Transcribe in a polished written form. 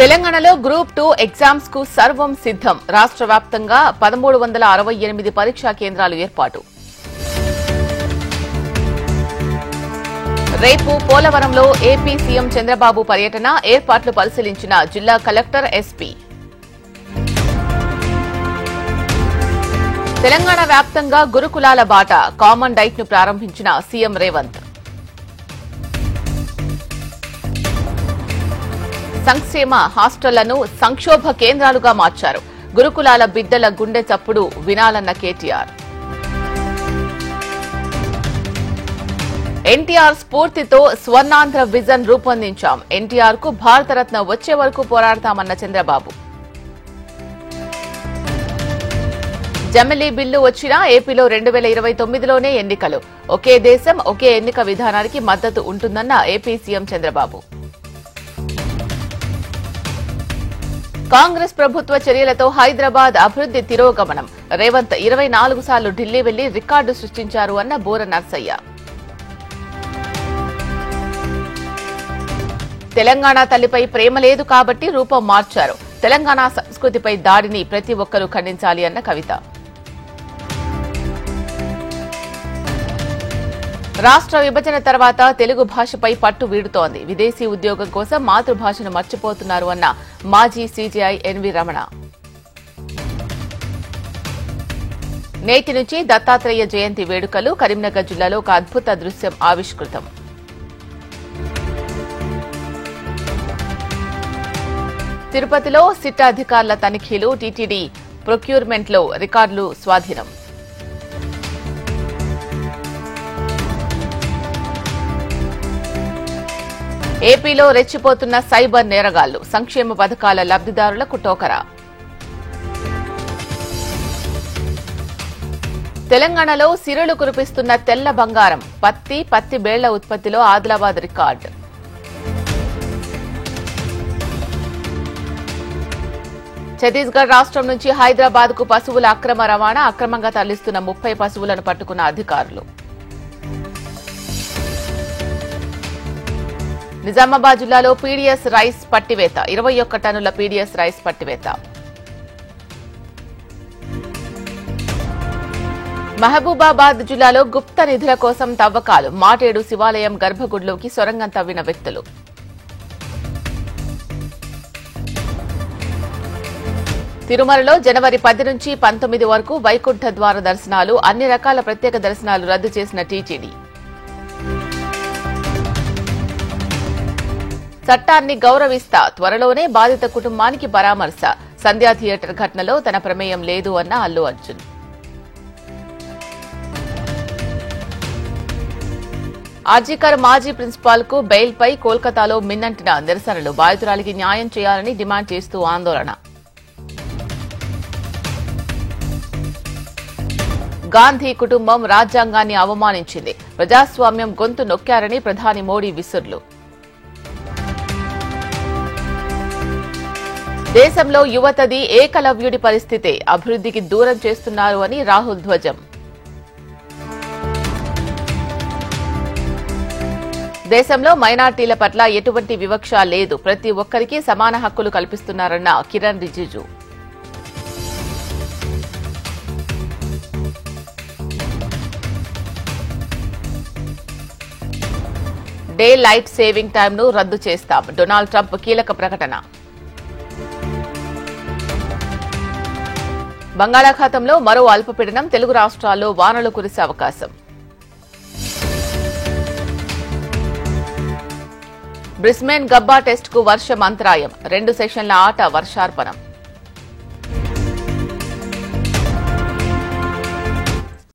తెలంగాణలో group 2 exams కు సర్వం సిద్ధం. రాష్ట్ర వ్యాప్తంగా 1368 పరీక్షా కేంద్రాలు ఏర్పాటు. రేపు పోలవరంలో ఏపీ సీఎం చంద్రబాబు పర్యటన, ఏర్పాట్లు పరిశీలించిన జిల్లా కలెక్టర్ ఎస్పీ. తెలంగాణ వ్యాప్తంగా గురుకులాల బాట, కామన్ డైట్ ను ప్రారంభించిన సీఎం రేవంత్. సంక్షేమ హాస్టళ్లను సంక్షోభ కేంద్రాలుగా మార్చారు. గురుకులాల బిడ్డల గుండె చప్పుడు వినాలన్న కేటీఆర్. ఎన్టీఆర్ స్ఫూర్తితో స్వర్ణాంధ్ర విజన్ రూపొందించాం. ఎన్టీఆర్ కు భారతరత్న వచ్చే వరకు పోరాడతామన్న చంద్రబాబు. జమిలీ బిల్లు వచ్చినా ఏపీలో 2029లోనే ఎన్నికలు. ఒకే దేశం ఒకే ఎన్నిక విధానానికి మద్దతు ఉంటుందన్న ఏపీ సీఎం చంద్రబాబు. కాంగ్రెస్ ప్రభుత్వ చర్యలతో హైదరాబాద్ అభివృద్ది తిరోగమనం. రేవంత్ 24 సార్లు ఢిల్లీ వెళ్లి రికార్డు సృష్టించారు అన్న బూర నర్సయ్య. తెలంగాణ తల్లిపై ప్రేమ లేదు కాబట్టి రూపం మార్చారు. తెలంగాణ సంస్కృతిపై దాడిని ప్రతి ఒక్కరూ ఖండించాలి అన్న కవిత. రాష్ట్ర విభజన తర్వాత తెలుగు భాషపై పట్టు వీడుతోంది. విదేశీ ఉద్యోగం కోసం మాతృభాషను మర్చిపోతున్నారు అన్న మాజీ సీజీఐ ఎన్వి రమణ. నేటి నుంచి దత్తాత్రేయ జయంతి వేడుకలు. కరీంనగర్ జిల్లాలో ఒక అద్భుత దృశ్యం ఆవిష్కృతం. తిరుపతిలో సిట్ అధికారుల తనిఖీలు. టీటీడీ ప్రొక్యూర్మెంట్లో రికార్డులు స్వాధీనం. ఏపీలో రెచ్చిపోతున్న సైబర్ నేరగాళ్లు. సంక్షేమ పథకాల లబ్దిదారులకు టోకరా. తెలంగాణలో సిరులు కురిపిస్తున్న తెల్ల బంగారం. పత్తి బేళ్ల ఉత్పత్తిలో ఆదిలాబాద్ రికార్డు. ఛత్తీస్గఢ్ రాష్ట్రం నుంచి హైదరాబాద్ కు పశువుల అక్రమ రవాణా. అక్రమంగా తరలిస్తున్న 30 పశువులను పట్టుకున్న అధికారులు. నిజామాబాద్ జిల్లాలో పీడీఎస్ రైస్ పట్టివేత. 21 టన్నుల పీడీఎస్ రైస్ పట్టివేత. మహబూబాబాద్ జిల్లాలో గుప్త నిధుల కోసం తవ్వకాలు. మాటేడు శివాలయం గర్భగుడిలోకి సొరంగం తవ్విన వ్యక్తులు. తిరుమలలో జనవరి 10 నుంచి 19 వరకు వైకుంఠ ద్వార దర్శనాలు. అన్ని రకాల ప్రత్యేక దర్శనాలు రద్దు చేసిన టీటీడీ. చట్టాన్ని గౌరవిస్తా, త్వరలోనే బాధిత కుటుంబానికి పరామర్శ. సంధ్యా థియేటర్ ఘటనలో తన ప్రమేయం లేదు అన్న అల్లు అర్జున్. ఆర్జీకర్ మాజీ ప్రిన్సిపాల్ కు బెయిల్పై కోల్కతాలో మిన్నంటిన నిరసనలు. బాధితురాలికి న్యాయం చేయాలని డిమాండ్ చేస్తూ ఆందోళన. గాంధీ కుటుంబం రాజ్యాంగాన్ని అవమానించింది. ప్రజాస్వామ్యం గొంతు నొక్కారని ప్రధాని మోడీ విసుర్లు. దేశంలో యువతది ఏకలవ్యుడి పరిస్థితే. అభివృద్ధికి దూరం చేస్తున్నారు అని రాహుల్ ధ్వజం. దేశంలో మైనార్టీల పట్ల ఎటువంటి వివక్ష లేదు. ప్రతి ఒక్కరికి సమాన హక్కులు కల్పిస్తున్నారన్న Kiren Rijiju. Day light saving టైంను రద్దు చేస్తాం. డొనాల్డ్ ట్రంప్ కీలక ప్రకటన. బంగాళాఖాతంలో మరో అల్పపీడనం. తెలుగు రాష్ట్రాల్లో వానలు కురిసే అవకాశం. బ్రిస్బేన్ గబ్బా టెస్టుకు వర్షం అంతరాయం. 2 సెషన్ల ఆట వర్షార్పణం.